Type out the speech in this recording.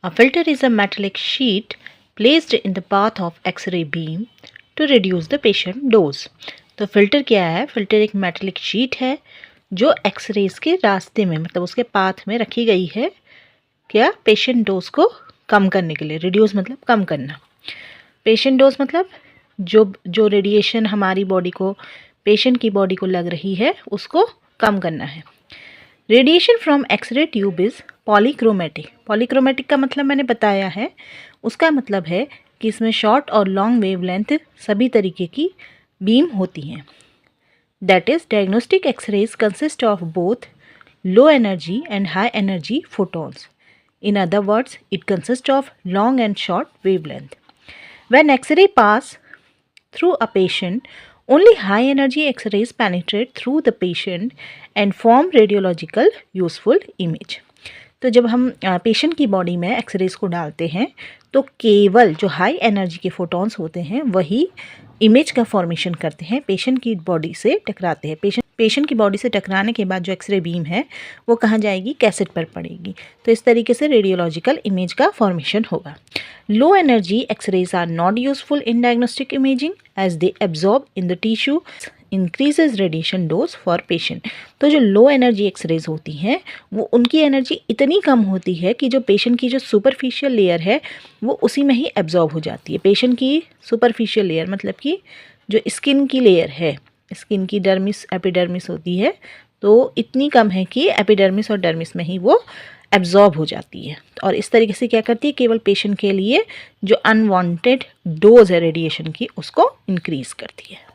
A filter is a metallic sheet placed in the path of X-ray beam to reduce the patient dose. तो filter क्या है? Filter एक metallic sheet है जो X-rays के रास्ते में मतलब उसके पाथ में रखी गई है। क्या? पेशेंट डोज को कम करने के लिए। रिड्यूस मतलब कम करना। पेशेंट डोज मतलब जो रेडिएशन हमारी बॉडी को, पेशेंट की बॉडी को लग रही है उसको कम करना है। Radiation from X-ray tube is polychromatic. Polychromatic का मतलब मैंने बताया है, उसका मतलब है कि इसमें शॉर्ट और लॉन्ग वेवलेंथ सभी तरीके की बीम होती हैं। That is diagnostic X-rays consist of both low energy and high energy photons. In other words, it consists of long and short wavelength. When X-ray pass through a patient, only high energy X-rays penetrate through the patient and form radiological useful image. तो जब हम patient की body में X-rays को डालते हैं तो केवल जो हाई एनर्जी के फोटॉन्स होते हैं वही इमेज का फॉर्मेशन करते हैं, पेशेंट की बॉडी से टकराते हैं। पेशेंट की बॉडी से टकराने के बाद जो एक्सरे बीम है वो कहाँ जाएगी? कैसेट पर पड़ेगी। तो इस तरीके से रेडियोलॉजिकल इमेज का फॉर्मेशन होगा। Low energy X-rays are not useful in diagnostic imaging as they absorb in the tissue increases radiation dose for patient. तो जो लो एनर्जी एक्सरेज होती हैं वो उनकी एनर्जी इतनी कम होती है कि जो पेशेंट की जो सुपरफिशियल लेयर है वो उसी में ही एब्जॉर्ब हो जाती है। पेशेंट की सुपरफिशियल लेयर मतलब कि जो स्किन की लेयर है, स्किन की डर्मिस एपिडर्मिस होती है, तो इतनी कम है कि एपिडर्मिस और डर्मिस में ही वो एब्जॉर्ब हो जाती है। और इस तरीके से क्या करती है? केवल पेशेंट के लिए जो अनवांटेड डोज है रेडिएशन की उसको इंक्रीज़ करती है।